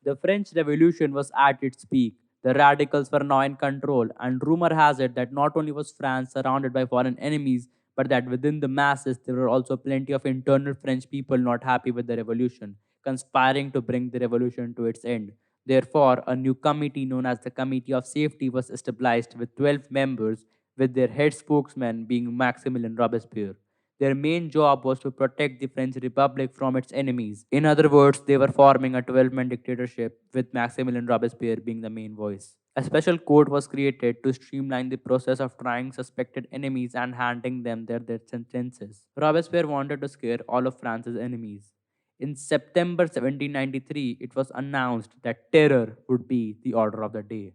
The French Revolution was at its peak. The radicals were now in control, and rumor has it that not only was France surrounded by foreign enemies, but that within the masses there were also plenty of internal French people not happy with the revolution, conspiring to bring the revolution to its end. Therefore, a new committee known as the Committee of Safety was established with 12 members, with their head spokesman being Maximilien Robespierre. Their main job was to protect the French Republic from its enemies. In other words, they were forming a 12-man dictatorship with Maximilien Robespierre being the main voice. A special court was created to streamline the process of trying suspected enemies and handing them their death sentences. Robespierre wanted to scare all of France's enemies. In September 1793, it was announced that terror would be the order of the day.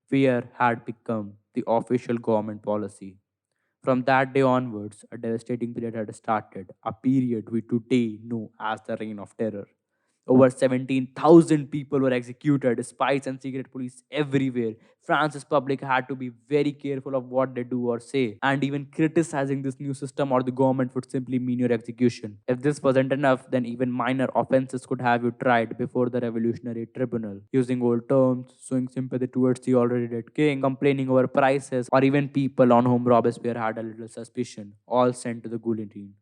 Fear had become the official government policy. From that day onwards, a devastating period had started, a period we today know as the Reign of Terror. Over 17,000 people were executed, spies and secret police everywhere. France's public had to be very careful of what they do or say, and even criticizing this new system or the government would simply mean your execution. If this wasn't enough, then even minor offenses could have you tried before the revolutionary tribunal, using old terms, showing sympathy towards the already dead king, complaining over prices, or even people on whom Robespierre had a little suspicion, all sent to the guillotine.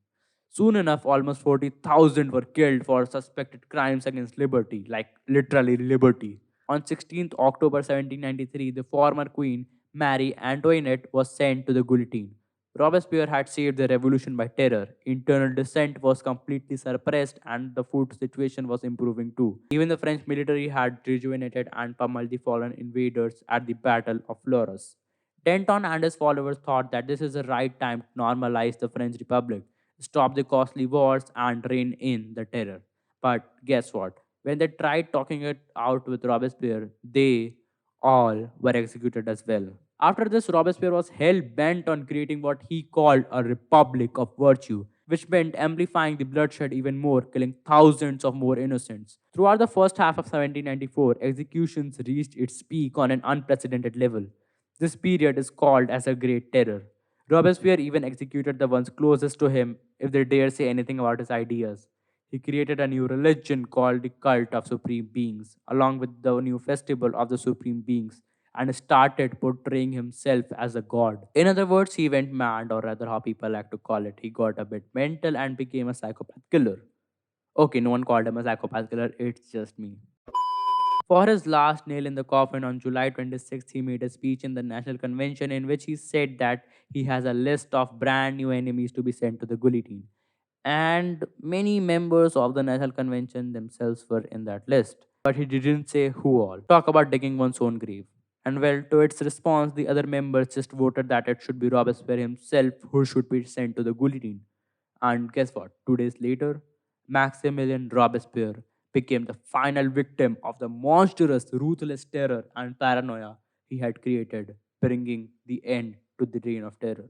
Soon enough, almost 40,000 were killed for suspected crimes against liberty, like literally liberty. On 16th October 1793, the former queen, Marie Antoinette, was sent to the guillotine. Robespierre had saved the revolution by terror. Internal dissent was completely suppressed and the food situation was improving too. Even the French military had rejuvenated and pummeled the fallen invaders at the Battle of Fleurus. Danton and his followers thought that this is the right time to normalize the French Republic, stop the costly wars, and rein in the terror. But guess what? When they tried talking it out with Robespierre, they all were executed as well. After this, Robespierre was hell bent on creating what he called a republic of virtue, which meant amplifying the bloodshed even more, killing thousands of more innocents. Throughout the first half of 1794, executions reached its peak on an unprecedented level. This period is called as a Great Terror. Robespierre even executed the ones closest to him if they dare say anything about his ideas. He created a new religion called the Cult of Supreme Beings, along with the new festival of the Supreme Beings, and started portraying himself as a god. In other words, he went mad, or rather, how people like to call it, he got a bit mental and became a psychopath killer. Okay, no one called him a psychopath killer, it's just me. For his last nail in the coffin on July 26th, he made a speech in the National Convention in which he said that he has a list of brand new enemies to be sent to the guillotine. And many members of the National Convention themselves were in that list. But he didn't say who all. Talk about digging one's own grave. And well, to its response, the other members just voted that it should be Robespierre himself who should be sent to the guillotine. And guess what? 2 days later, Maximilien Robespierre became the final victim of the monstrous, ruthless terror and paranoia he had created, bringing the end to the reign of terror.